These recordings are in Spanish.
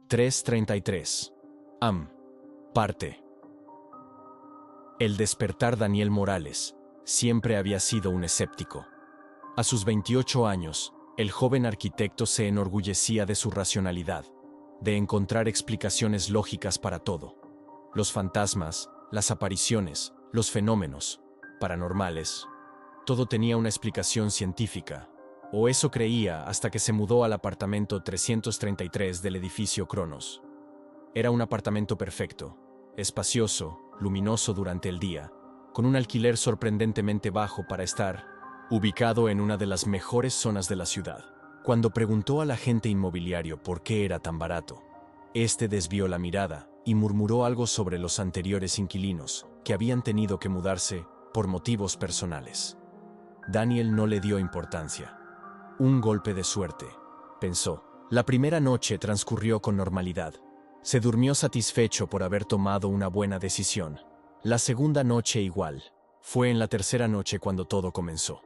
3:33. Parte. El despertar Daniel Morales siempre había sido un escéptico. A sus 28 años, el joven arquitecto se enorgullecía de su racionalidad, de encontrar explicaciones lógicas para todo. Los fantasmas, las apariciones, los fenómenos paranormales, todo tenía una explicación científica, o eso creía hasta que se mudó al apartamento 333 del edificio Cronos. Era un apartamento perfecto, espacioso, luminoso durante el día, con un alquiler sorprendentemente bajo para estar ubicado en una de las mejores zonas de la ciudad. Cuando preguntó al agente inmobiliario por qué era tan barato, este desvió la mirada y murmuró algo sobre los anteriores inquilinos, que habían tenido que mudarse por motivos personales. Daniel no le dio importancia. Un golpe de suerte, pensó. La primera noche transcurrió con normalidad. Se durmió satisfecho por haber tomado una buena decisión. La segunda noche igual. Fue en la tercera noche cuando todo comenzó.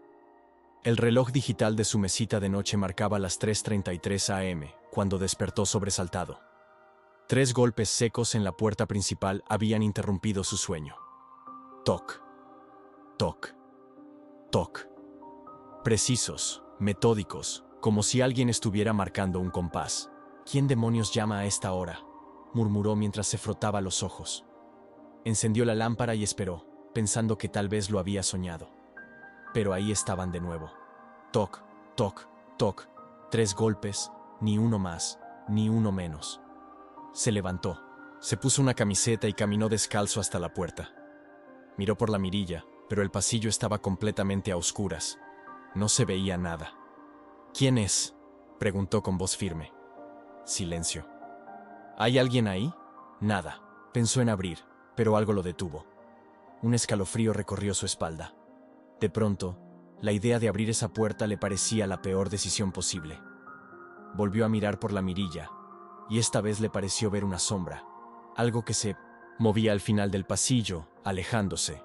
El reloj digital de su mesita de noche marcaba las 3:33 am, cuando despertó sobresaltado. 3 golpes secos en la puerta principal habían interrumpido su sueño. Toc, toc, toc. Precisos, metódicos, como si alguien estuviera marcando un compás. ¿Quién demonios llama a esta hora?, murmuró mientras se frotaba los ojos. Encendió la lámpara y esperó, pensando que tal vez lo había soñado. Pero ahí estaban de nuevo. Toc, toc, toc. 3 golpes, ni uno más, ni uno menos. Se levantó, se puso una camiseta y caminó descalzo hasta la puerta. Miró por la mirilla, pero el pasillo estaba completamente a oscuras. No se veía nada. ¿Quién es?, preguntó con voz firme. Silencio. ¿Hay alguien ahí? Nada. Pensó en abrir, pero algo lo detuvo. Un escalofrío recorrió su espalda. De pronto, la idea de abrir esa puerta le parecía la peor decisión posible. Volvió a mirar por la mirilla, y esta vez le pareció ver una sombra, algo que se movía al final del pasillo, alejándose.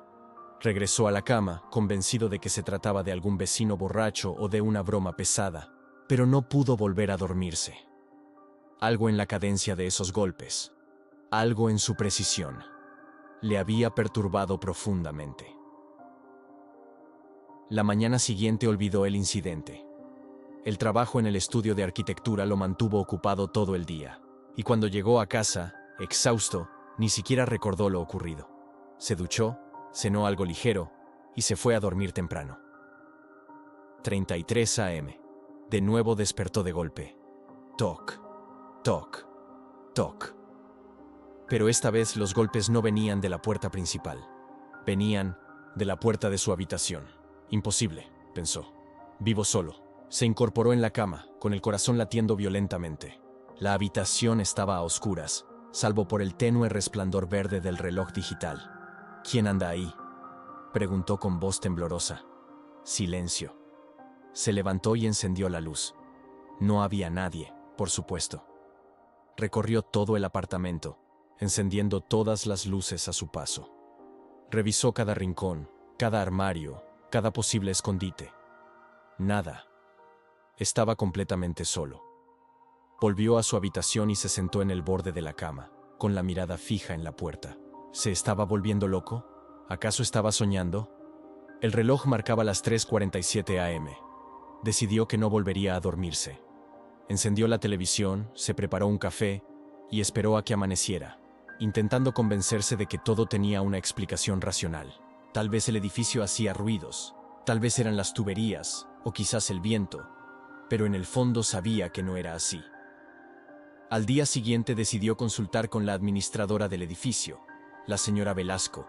Regresó a la cama, convencido de que se trataba de algún vecino borracho o de una broma pesada, pero no pudo volver a dormirse. Algo en la cadencia de esos golpes, algo en su precisión, le había perturbado profundamente. La mañana siguiente olvidó el incidente. El trabajo en el estudio de arquitectura lo mantuvo ocupado todo el día, y cuando llegó a casa, exhausto, ni siquiera recordó lo ocurrido. Se duchó, cenó algo ligero y se fue a dormir temprano. 3:33 am. De nuevo despertó de golpe. Toc, toc, toc. Pero esta vez los golpes no venían de la puerta principal. Venían de la puerta de su habitación. Imposible, pensó. Vivo solo. Se incorporó en la cama, con el corazón latiendo violentamente. La habitación estaba a oscuras, salvo por el tenue resplandor verde del reloj digital. ¿Quién anda ahí?, preguntó con voz temblorosa. Silencio. Se levantó y encendió la luz. No había nadie, por supuesto. Recorrió todo el apartamento, encendiendo todas las luces a su paso. Revisó cada rincón, cada armario, cada posible escondite. Nada. Estaba completamente solo. Volvió a su habitación y se sentó en el borde de la cama, con la mirada fija en la puerta. ¿Se estaba volviendo loco? ¿Acaso estaba soñando? El reloj marcaba las 3:47 am. Decidió que no volvería a dormirse. Encendió la televisión, se preparó un café y esperó a que amaneciera, intentando convencerse de que todo tenía una explicación racional. Tal vez el edificio hacía ruidos, tal vez eran las tuberías, o quizás el viento, pero en el fondo sabía que no era así. Al día siguiente decidió consultar con la administradora del edificio, la señora Velasco,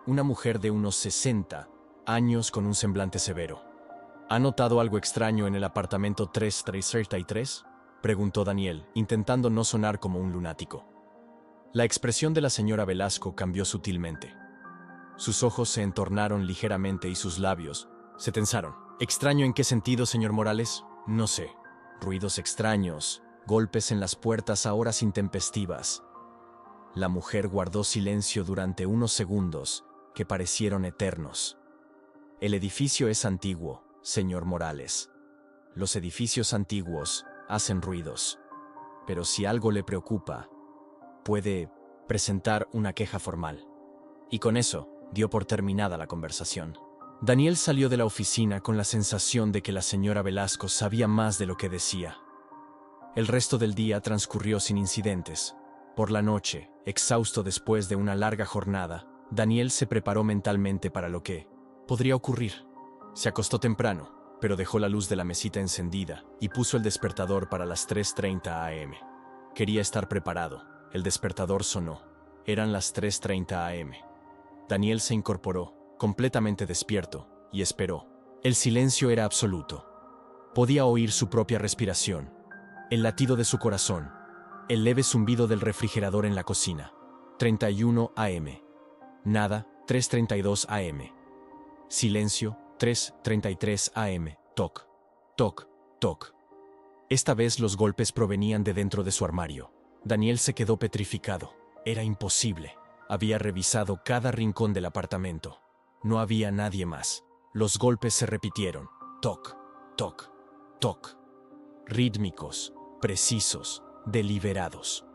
una mujer de unos 60 años con un semblante severo. ¿Ha notado algo extraño en el apartamento 333? Preguntó Daniel, intentando no sonar como un lunático. La expresión de la señora Velasco cambió sutilmente. Sus ojos se entornaron ligeramente y sus labios se tensaron. ¿Extraño en qué sentido, señor Morales? No sé. Ruidos extraños, golpes en las puertas a horas intempestivas. La mujer guardó silencio durante unos segundos que parecieron eternos. El edificio es antiguo, señor Morales. Los edificios antiguos hacen ruidos. pero si algo le preocupa, puede presentar una queja formal. Y con eso, dio por terminada la conversación. Daniel salió de la oficina con la sensación de que la señora Velasco sabía más de lo que decía. El resto del día transcurrió sin incidentes. Por la noche, exhausto después de una larga jornada, Daniel se preparó mentalmente para lo que podría ocurrir. Se acostó temprano, pero dejó la luz de la mesita encendida y puso el despertador para las 3:30 am. Quería estar preparado. El despertador sonó. Eran las 3:30 am. Daniel se incorporó, completamente despierto, y esperó. El silencio era absoluto. Podía oír su propia respiración, el latido de su corazón, el leve zumbido del refrigerador en la cocina. 31 am. Nada, 3:32 am. Silencio, 3:33 am. Toc, toc, toc. Esta vez los golpes provenían de dentro de su armario. Daniel se quedó petrificado. Era imposible. Había revisado cada rincón del apartamento. No había nadie más. Los golpes se repitieron. Toc, toc, toc. Rítmicos, precisos, deliberados.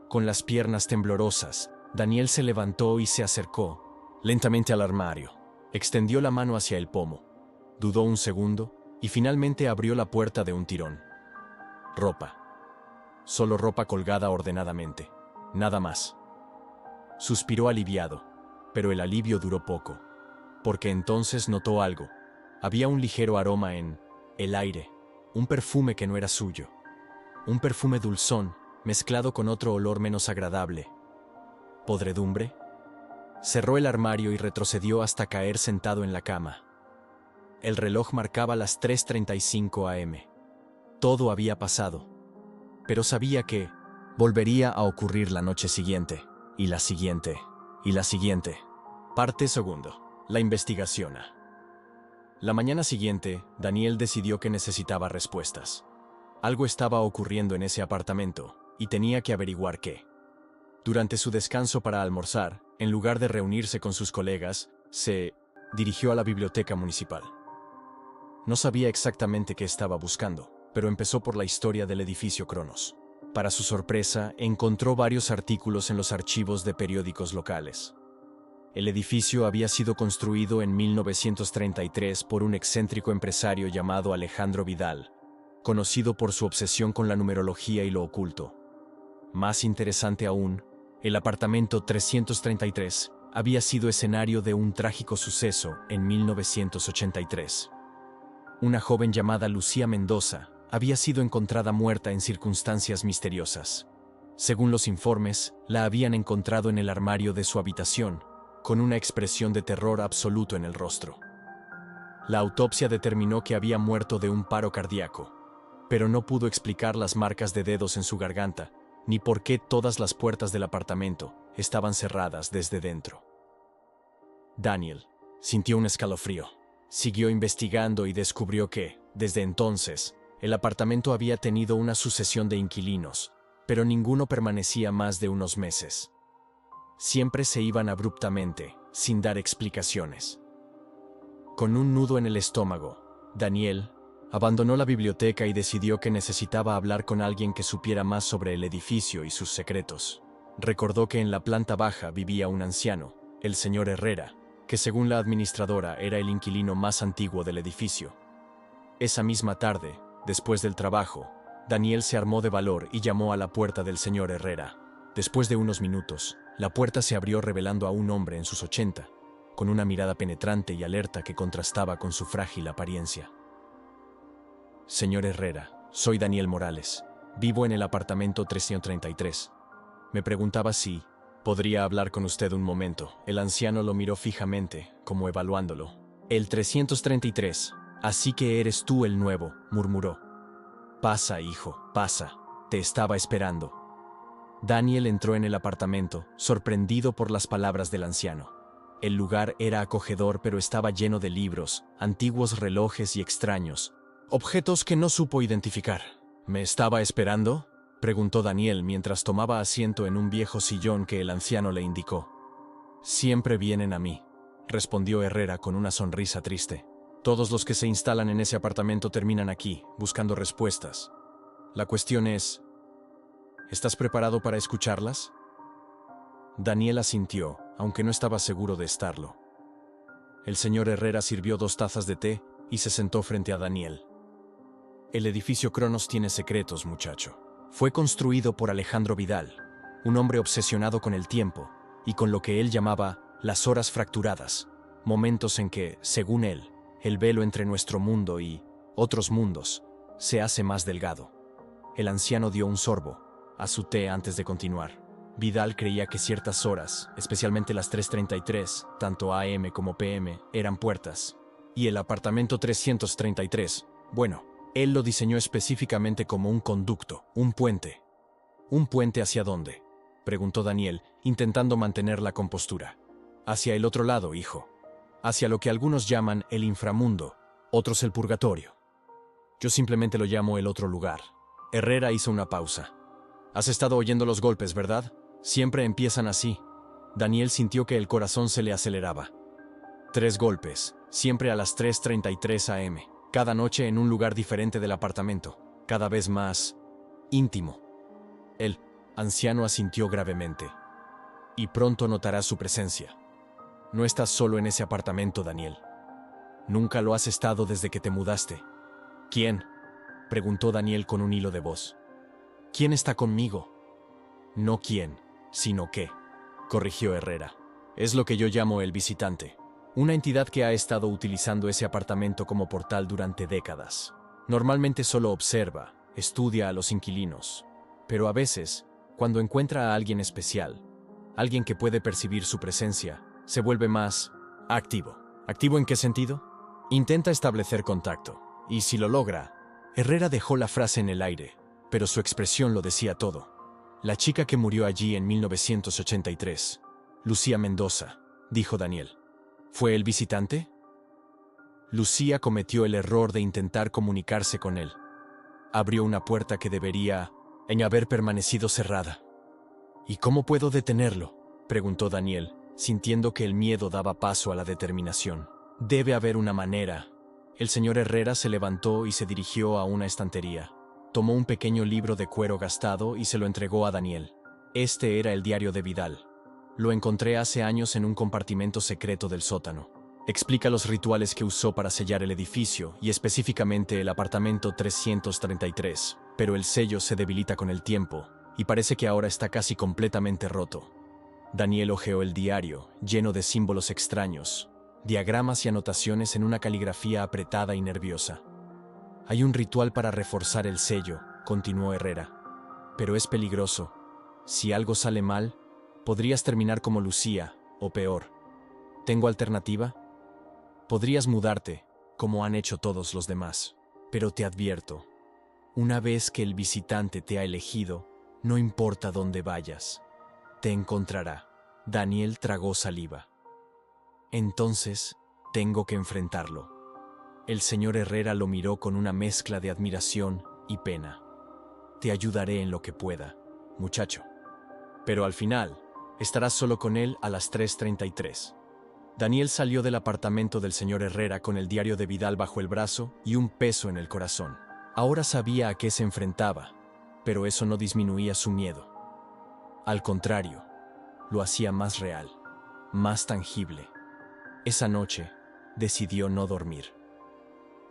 Con las piernas temblorosas, Daniel se levantó y se acercó lentamente al armario. Extendió la mano hacia el pomo. Dudó un segundo y finalmente abrió la puerta de un tirón. Ropa. Solo ropa colgada ordenadamente. Nada más. Suspiró aliviado, pero el alivio duró poco, porque entonces notó algo. Había un ligero aroma en el aire, un perfume que no era suyo. Un perfume dulzón, mezclado con otro olor menos agradable. ¿Podredumbre? Cerró el armario y retrocedió hasta caer sentado en la cama. El reloj marcaba las 3:35 am. Todo había pasado, pero sabía que volvería a ocurrir la noche siguiente, y la siguiente, y la siguiente. Parte segundo. La investigación. La mañana siguiente, Daniel decidió que necesitaba respuestas. Algo estaba ocurriendo en ese apartamento, y tenía que averiguar qué. Durante su descanso para almorzar, en lugar de reunirse con sus colegas, se dirigió a la biblioteca municipal. No sabía exactamente qué estaba buscando, pero empezó por la historia del edificio Cronos. Para su sorpresa, encontró varios artículos en los archivos de periódicos locales. El edificio había sido construido en 1933 por un excéntrico empresario llamado Alejandro Vidal, conocido por su obsesión con la numerología y lo oculto. Más interesante aún, el apartamento 333 había sido escenario de un trágico suceso en 1983. Una joven llamada Lucía Mendoza había sido encontrada muerta en circunstancias misteriosas. Según los informes, la habían encontrado en el armario de su habitación, con una expresión de terror absoluto en el rostro. La autopsia determinó que había muerto de un paro cardíaco, pero no pudo explicar las marcas de dedos en su garganta, ni por qué todas las puertas del apartamento estaban cerradas desde dentro. Daniel sintió un escalofrío. Siguió investigando y descubrió que, desde entonces, el apartamento había tenido una sucesión de inquilinos, pero ninguno permanecía más de unos meses. Siempre se iban abruptamente, sin dar explicaciones. Con un nudo en el estómago, Daniel abandonó la biblioteca y decidió que necesitaba hablar con alguien que supiera más sobre el edificio y sus secretos. Recordó que en la planta baja vivía un anciano, el señor Herrera, que según la administradora era el inquilino más antiguo del edificio. Esa misma tarde, después del trabajo, Daniel se armó de valor y llamó a la puerta del señor Herrera. Después de unos minutos, la puerta se abrió revelando a un hombre en sus 80, con una mirada penetrante y alerta que contrastaba con su frágil apariencia. Señor Herrera, soy Daniel Morales. Vivo en el apartamento 333. Me preguntaba si podría hablar con usted un momento. El anciano lo miró fijamente, como evaluándolo. El 333. Así que eres tú el nuevo, murmuró. Pasa, hijo, pasa. Te estaba esperando. Daniel entró en el apartamento, sorprendido por las palabras del anciano. El lugar era acogedor, pero estaba lleno de libros, antiguos relojes y extraños objetos que no supo identificar. ¿Me estaba esperando?, preguntó Daniel mientras tomaba asiento en un viejo sillón que el anciano le indicó. Siempre vienen a mí, respondió Herrera con una sonrisa triste. Todos los que se instalan en ese apartamento terminan aquí, buscando respuestas. La cuestión es, ¿Estás preparado para escucharlas? Daniel asintió, aunque no estaba seguro de estarlo. El señor Herrera sirvió 2 tazas de té y se sentó frente a Daniel. El edificio Cronos tiene secretos, muchacho. Fue construido por Alejandro Vidal, un hombre obsesionado con el tiempo y con lo que él llamaba las horas fracturadas, momentos en que, según él, el velo entre nuestro mundo y otros mundos se hace más delgado. El anciano dio un sorbo a su té antes de continuar. Vidal creía que ciertas horas, especialmente las 3:33, tanto AM como PM, eran puertas. Y el apartamento 333, bueno, él lo diseñó específicamente como un conducto, un puente. ¿Un puente hacia dónde?, preguntó Daniel, intentando mantener la compostura. Hacia el otro lado, hijo. Hacia lo que algunos llaman el inframundo, otros el purgatorio. Yo simplemente lo llamo el otro lugar. Herrera hizo una pausa. Has estado oyendo los golpes, ¿verdad? Siempre empiezan así. Daniel sintió que el corazón se le aceleraba. 3 golpes, siempre a las 3:33 AM, cada noche en un lugar diferente del apartamento, cada vez más íntimo. El anciano asintió gravemente. Y pronto notarás su presencia. No estás solo en ese apartamento, Daniel. Nunca lo has estado desde que te mudaste. ¿Quién?, preguntó Daniel con un hilo de voz. ¿Quién está conmigo? No quién, sino qué, corrigió Herrera. Es lo que yo llamo el visitante. Una entidad que ha estado utilizando ese apartamento como portal durante décadas. Normalmente solo observa, estudia a los inquilinos. Pero a veces, cuando encuentra a alguien especial, alguien que puede percibir su presencia, se vuelve más activo. ¿Activo en qué sentido? Intenta establecer contacto. Y si lo logra... Herrera dejó la frase en el aire, pero su expresión lo decía todo. La chica que murió allí en 1983, Lucía Mendoza, dijo Daniel. ¿Fue el visitante? Lucía cometió el error de intentar comunicarse con él. Abrió una puerta que debería haber permanecido cerrada. ¿Y cómo puedo detenerlo?, preguntó Daniel, sintiendo que el miedo daba paso a la determinación. Debe haber una manera. El señor Herrera se levantó y se dirigió a una estantería. Tomó un pequeño libro de cuero gastado y se lo entregó a Daniel. Este era el diario de Vidal. Lo encontré hace años en un compartimento secreto del sótano. Explica los rituales que usó para sellar el edificio y específicamente el apartamento 333, pero el sello se debilita con el tiempo y parece que ahora está casi completamente roto. Daniel hojeó el diario, lleno de símbolos extraños, diagramas y anotaciones en una caligrafía apretada y nerviosa. Hay un ritual para reforzar el sello, continuó Herrera. Pero es peligroso. Si algo sale mal, podrías terminar como Lucía, o peor. ¿Tengo alternativa? Podrías mudarte, como han hecho todos los demás. Pero te advierto, una vez que el visitante te ha elegido, no importa dónde vayas, te encontrará. Daniel tragó saliva. Entonces, tengo que enfrentarlo. El señor Herrera lo miró con una mezcla de admiración y pena. Te ayudaré en lo que pueda, muchacho. Pero al final, estarás solo con él a las 3:33. Daniel salió del apartamento del señor Herrera con el diario de Vidal bajo el brazo y un peso en el corazón. Ahora sabía a qué se enfrentaba, pero eso no disminuía su miedo. Al contrario, lo hacía más real, más tangible. Esa noche, decidió no dormir.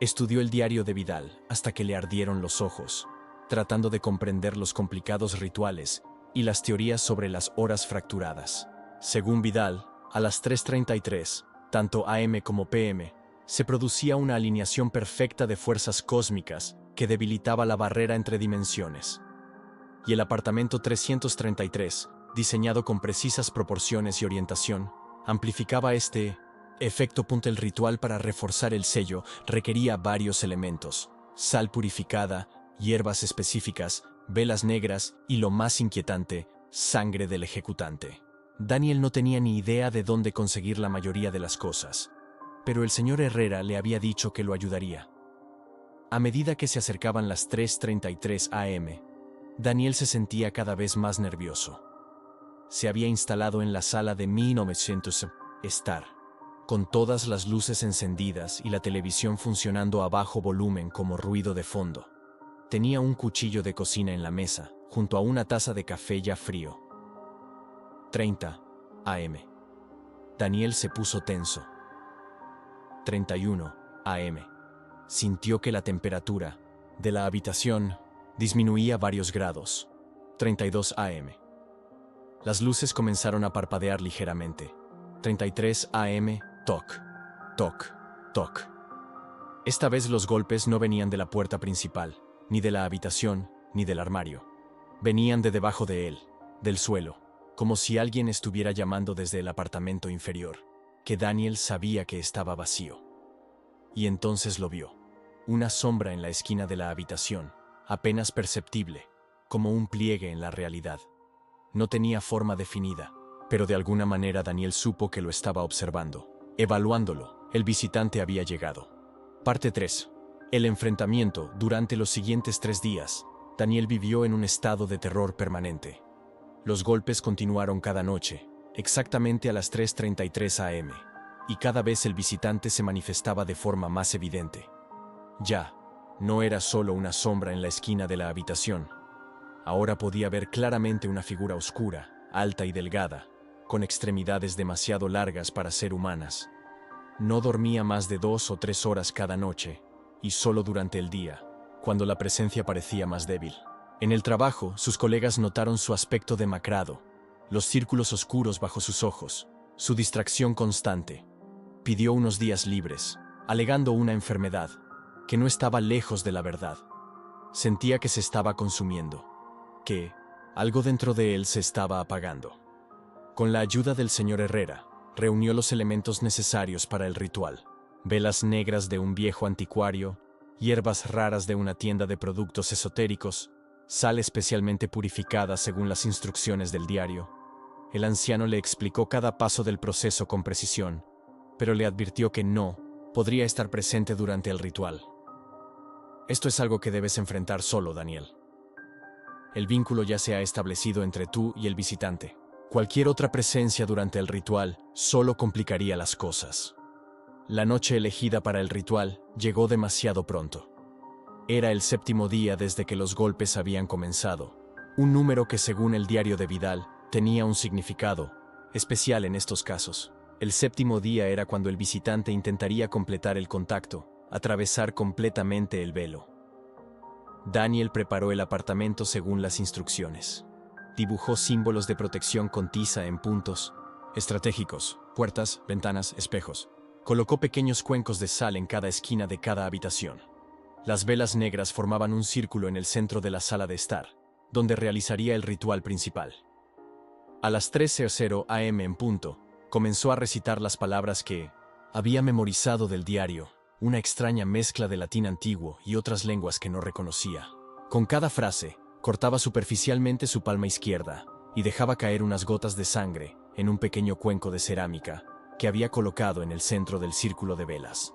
Estudió el diario de Vidal hasta que le ardieron los ojos, tratando de comprender los complicados rituales y las teorías sobre las horas fracturadas. Según Vidal, a las 3:33, tanto AM como PM, se producía una alineación perfecta de fuerzas cósmicas que debilitaba la barrera entre dimensiones. Y el apartamento 333, diseñado con precisas proporciones y orientación, amplificaba este efecto. El ritual para reforzar el sello requería varios elementos: sal purificada, hierbas específicas, velas negras y, lo más inquietante, sangre del ejecutante. Daniel no tenía ni idea de dónde conseguir la mayoría de las cosas, pero el señor Herrera le había dicho que lo ayudaría. A medida que se acercaban las 3:33 AM, Daniel se sentía cada vez más nervioso. Se había instalado en la sala de 1900 estar, con todas las luces encendidas y la televisión funcionando a bajo volumen como ruido de fondo. Tenía un cuchillo de cocina en la mesa, junto a una taza de café ya frío. 30 a.m. Daniel se puso tenso. 31 a.m. Sintió que la temperatura de la habitación disminuía varios grados. 32 a.m. Las luces comenzaron a parpadear ligeramente. 33 a.m. Toc, toc, toc. Esta vez los golpes no venían de la puerta principal, ni de la habitación, ni del armario. Venían de debajo de él, del suelo, como si alguien estuviera llamando desde el apartamento inferior, que Daniel sabía que estaba vacío. Y entonces lo vio. Una sombra en la esquina de la habitación, apenas perceptible, como un pliegue en la realidad. No tenía forma definida, pero de alguna manera Daniel supo que lo estaba observando. Evaluándolo, el visitante había llegado. Parte 3. El enfrentamiento. Durante los siguientes 3 días, Daniel vivió en un estado de terror permanente. Los golpes continuaron cada noche, exactamente a las 3:33 a.m., y cada vez el visitante se manifestaba de forma más evidente. Ya, no era solo una sombra en la esquina de la habitación. Ahora podía ver claramente una figura oscura, alta y delgada, con extremidades demasiado largas para ser humanas. No dormía más de 2 o 3 horas cada noche, y solo durante el día, cuando la presencia parecía más débil. En el trabajo, sus colegas notaron su aspecto demacrado, los círculos oscuros bajo sus ojos, su distracción constante. Pidió unos días libres, alegando una enfermedad, que no estaba lejos de la verdad. Sentía que se estaba consumiendo, que algo dentro de él se estaba apagando. Con la ayuda del señor Herrera, reunió los elementos necesarios para el ritual: velas negras de un viejo anticuario, hierbas raras de una tienda de productos esotéricos, sal especialmente purificada según las instrucciones del diario. El anciano le explicó cada paso del proceso con precisión, pero le advirtió que no podría estar presente durante el ritual. Esto es algo que debes enfrentar solo, Daniel. El vínculo ya se ha establecido entre tú y el visitante. Cualquier otra presencia durante el ritual solo complicaría las cosas. La noche elegida para el ritual llegó demasiado pronto. Era el 7º día desde que los golpes habían comenzado, un número que según el diario de Vidal tenía un significado especial en estos casos. El 7º día era cuando el visitante intentaría completar el contacto, atravesar completamente el velo. Daniel preparó el apartamento según las instrucciones. Dibujó símbolos de protección con tiza en puntos estratégicos: puertas, ventanas, espejos. Colocó pequeños cuencos de sal en cada esquina de cada habitación. Las velas negras formaban un círculo en el centro de la sala de estar, donde realizaría el ritual principal. A las 13:00 a.m. en punto, comenzó a recitar las palabras que había memorizado del diario, una extraña mezcla de latín antiguo y otras lenguas que no reconocía. Con cada frase, cortaba superficialmente su palma izquierda y dejaba caer unas gotas de sangre en un pequeño cuenco de cerámica que había colocado en el centro del círculo de velas.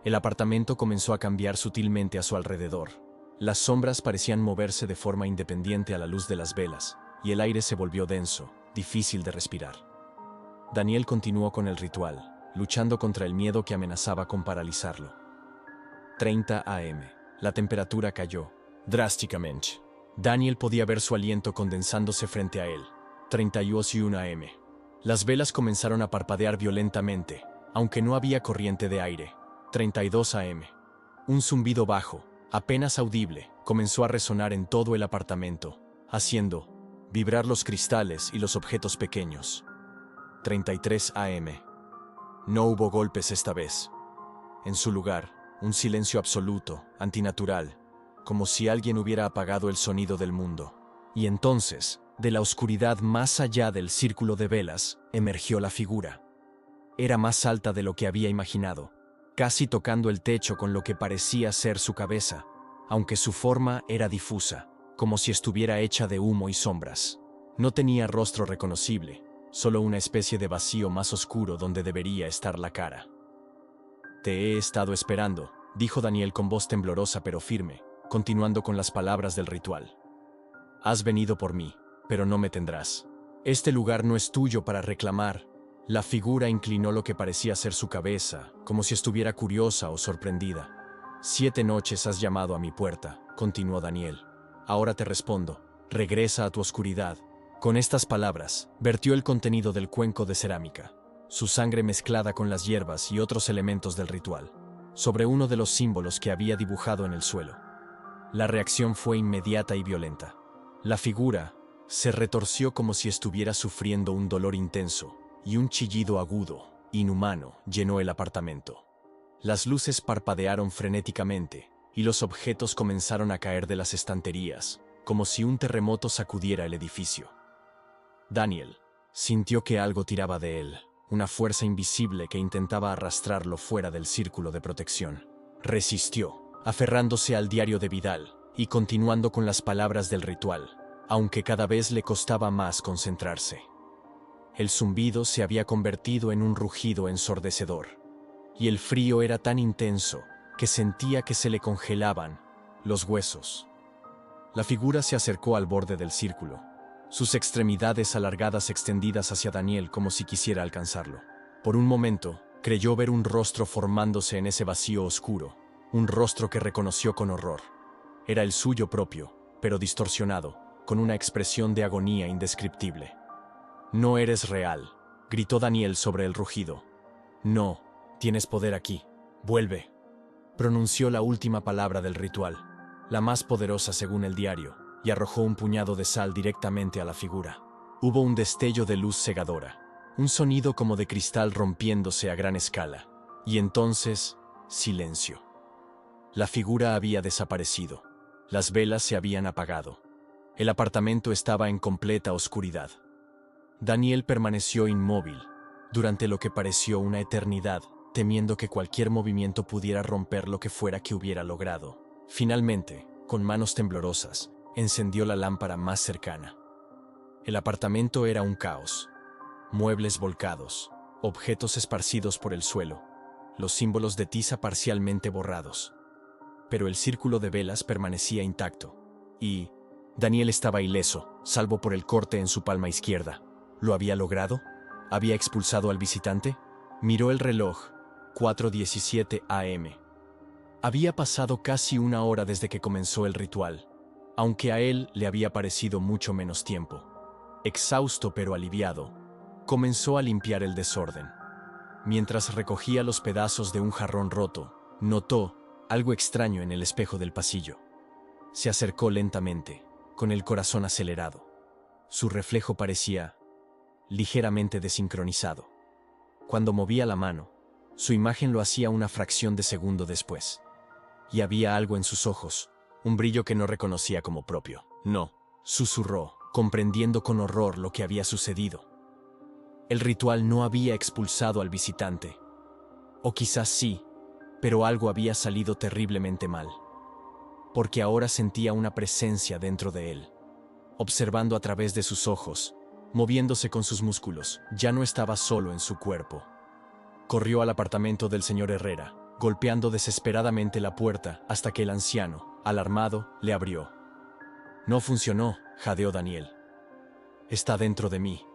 El apartamento comenzó a cambiar sutilmente a su alrededor. Las sombras parecían moverse de forma independiente a la luz de las velas, y el aire se volvió denso, difícil de respirar. Daniel continuó con el ritual, luchando contra el miedo que amenazaba con paralizarlo. 30 a.m. La temperatura cayó drásticamente. Daniel podía ver su aliento condensándose frente a él. 31 a.m. Las velas comenzaron a parpadear violentamente, aunque no había corriente de aire. 32 a.m. Un zumbido bajo, apenas audible, comenzó a resonar en todo el apartamento, haciendo vibrar los cristales y los objetos pequeños. 33 a.m. No hubo golpes esta vez. En su lugar, un silencio absoluto, antinatural, como si alguien hubiera apagado el sonido del mundo. Y entonces, de la oscuridad más allá del círculo de velas, emergió la figura. Era más alta de lo que había imaginado, casi tocando el techo con lo que parecía ser su cabeza, aunque su forma era difusa, como si estuviera hecha de humo y sombras. No tenía rostro reconocible, solo una especie de vacío más oscuro donde debería estar la cara. «Te he estado esperando», dijo Daniel con voz temblorosa pero firme, continuando con las palabras del ritual. «Has venido por mí, pero no me tendrás. Este lugar no es tuyo para reclamar». La figura inclinó lo que parecía ser su cabeza, como si estuviera curiosa o sorprendida. «7 noches has llamado a mi puerta», continuó Daniel. «Ahora te respondo. regresa a tu oscuridad. Con estas palabras, vertió el contenido del cuenco de cerámica, su sangre mezclada con las hierbas y otros elementos del ritual, sobre uno de los símbolos que había dibujado en el suelo. La reacción fue inmediata y violenta. La figura se retorció como si estuviera sufriendo un dolor intenso, y un chillido agudo, inhumano, llenó el apartamento. Las luces parpadearon frenéticamente, y los objetos comenzaron a caer de las estanterías, como si un terremoto sacudiera el edificio. Daniel sintió que algo tiraba de él, una fuerza invisible que intentaba arrastrarlo fuera del círculo de protección. Resistió, aferrándose al diario de Vidal y continuando con las palabras del ritual, aunque cada vez le costaba más concentrarse. El zumbido se había convertido en un rugido ensordecedor, y el frío era tan intenso que sentía que se le congelaban los huesos. La figura se acercó al borde del círculo, sus extremidades alargadas extendidas hacia Daniel como si quisiera alcanzarlo. Por un momento, creyó ver un rostro formándose en ese vacío oscuro, un rostro que reconoció con horror. Era el suyo propio, pero distorsionado, con una expresión de agonía indescriptible. «No eres real», gritó Daniel sobre el rugido. «No, tienes poder aquí. Vuelve». Pronunció la última palabra del ritual, la más poderosa según el diario, y arrojó un puñado de sal directamente a la figura. Hubo un destello de luz cegadora, un sonido como de cristal rompiéndose a gran escala, y entonces, silencio. La figura había desaparecido. Las velas se habían apagado. El apartamento estaba en completa oscuridad. Daniel permaneció inmóvil, durante lo que pareció una eternidad, temiendo que cualquier movimiento pudiera romper lo que fuera que hubiera logrado. Finalmente, con manos temblorosas, encendió la lámpara más cercana. El apartamento era un caos. Muebles volcados, objetos esparcidos por el suelo, los símbolos de tiza parcialmente borrados. Pero el círculo de velas permanecía intacto, y Daniel estaba ileso, salvo por el corte en su palma izquierda. ¿Lo había logrado? ¿Había expulsado al visitante? Miró el reloj, 4:17 am. Había pasado casi una hora desde que comenzó el ritual, aunque a él le había parecido mucho menos tiempo. Exhausto pero aliviado, comenzó a limpiar el desorden. Mientras recogía los pedazos de un jarrón roto, notó algo extraño en el espejo del pasillo. Se acercó lentamente, con el corazón acelerado. Su reflejo parecía ligeramente desincronizado. Cuando movía la mano, su imagen lo hacía una fracción de segundo después. Y había algo en sus ojos, un brillo que no reconocía como propio. «No», susurró, comprendiendo con horror lo que había sucedido. El ritual no había expulsado al visitante. O quizás sí, pero algo había salido terriblemente mal. Porque ahora sentía una presencia dentro de él, observando a través de sus ojos, moviéndose con sus músculos. Ya no estaba solo en su cuerpo. Corrió al apartamento del señor Herrera, golpeando desesperadamente la puerta hasta que el anciano, alarmado, le abrió. «No funcionó», jadeó Daniel. «Está dentro de mí.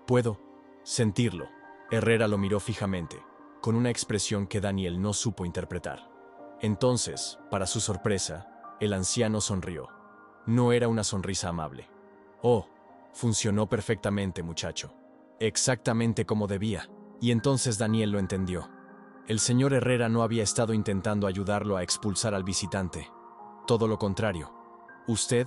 Puedo sentirlo». Herrera lo miró fijamente, con una expresión que Daniel no supo interpretar. Entonces, para su sorpresa, el anciano sonrió. No era una sonrisa amable. «Oh, funcionó perfectamente, muchacho. Exactamente como debía». Y entonces Daniel lo entendió. El señor Herrera no había estado intentando ayudarlo a expulsar al visitante. Todo lo contrario. Usted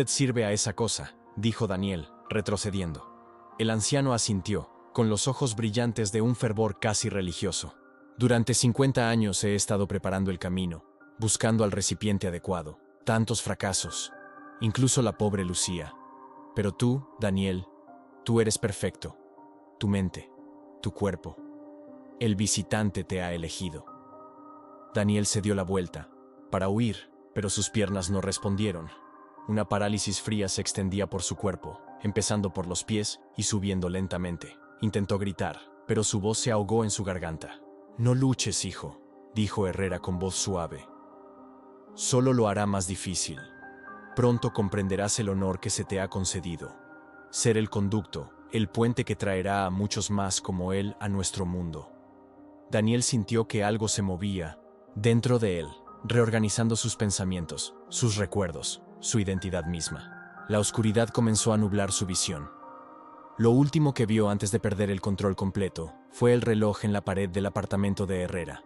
sirve a esa cosa», dijo Daniel, retrocediendo. El anciano asintió, con los ojos brillantes de un fervor casi religioso. «Durante 50 años he estado preparando el camino, buscando al recipiente adecuado. Tantos fracasos, incluso la pobre Lucía. Pero tú, Daniel, tú eres perfecto. Tu mente, tu cuerpo. El visitante te ha elegido». Daniel se dio la vuelta, para huir, pero sus piernas no respondieron. Una parálisis fría se extendía por su cuerpo, empezando por los pies y subiendo lentamente. Intentó gritar, pero su voz se ahogó en su garganta. «No luches, hijo», dijo Herrera con voz suave. «Solo lo hará más difícil. Pronto comprenderás el honor que se te ha concedido. Ser el conducto, el puente que traerá a muchos más como él a nuestro mundo». Daniel sintió que algo se movía dentro de él, reorganizando sus pensamientos, sus recuerdos, su identidad misma. La oscuridad comenzó a nublar su visión. Lo último que vio antes de perder el control completo fue el reloj en la pared del apartamento de Herrera.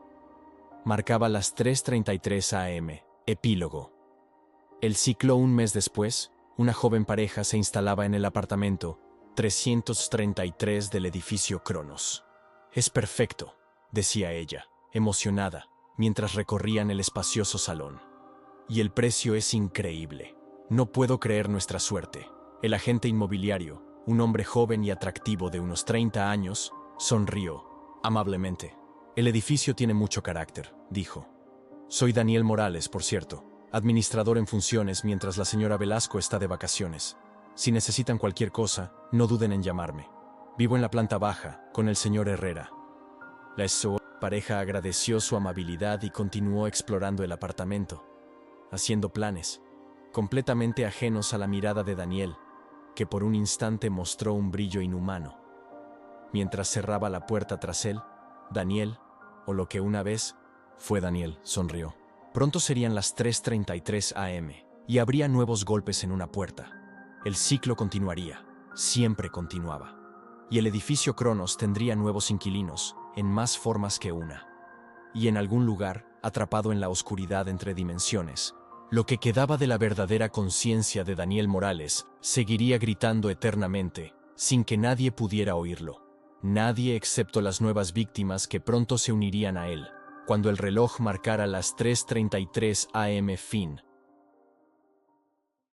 Marcaba las 3:33 am. Epílogo. El ciclo. Un mes después, una joven pareja se instalaba en el apartamento 333 del edificio Cronos. «Es perfecto», decía ella, emocionada, mientras recorrían el espacioso salón. «Y el precio es increíble. No puedo creer nuestra suerte». El agente inmobiliario, un hombre joven y atractivo de unos 30 años, sonrió amablemente. «El edificio tiene mucho carácter», dijo. «Soy Daniel Morales, por cierto, administrador en funciones mientras la señora Velasco está de vacaciones. Si necesitan cualquier cosa, no duden en llamarme. Vivo en la planta baja, con el señor Herrera». La pareja agradeció su amabilidad y continuó explorando el apartamento, haciendo planes, completamente ajenos a la mirada de Daniel, que por un instante mostró un brillo inhumano. Mientras cerraba la puerta tras él, Daniel, o lo que una vez fue Daniel, sonrió. Pronto serían las 3:33 am, y habría nuevos golpes en una puerta. El ciclo continuaría, siempre continuaba. Y el edificio Cronos tendría nuevos inquilinos, en más formas que una. Y en algún lugar, atrapado en la oscuridad entre dimensiones, lo que quedaba de la verdadera conciencia de Daniel Morales seguiría gritando eternamente, sin que nadie pudiera oírlo. Nadie excepto las nuevas víctimas que pronto se unirían a él, cuando el reloj marcara las 3:33 am. Fin.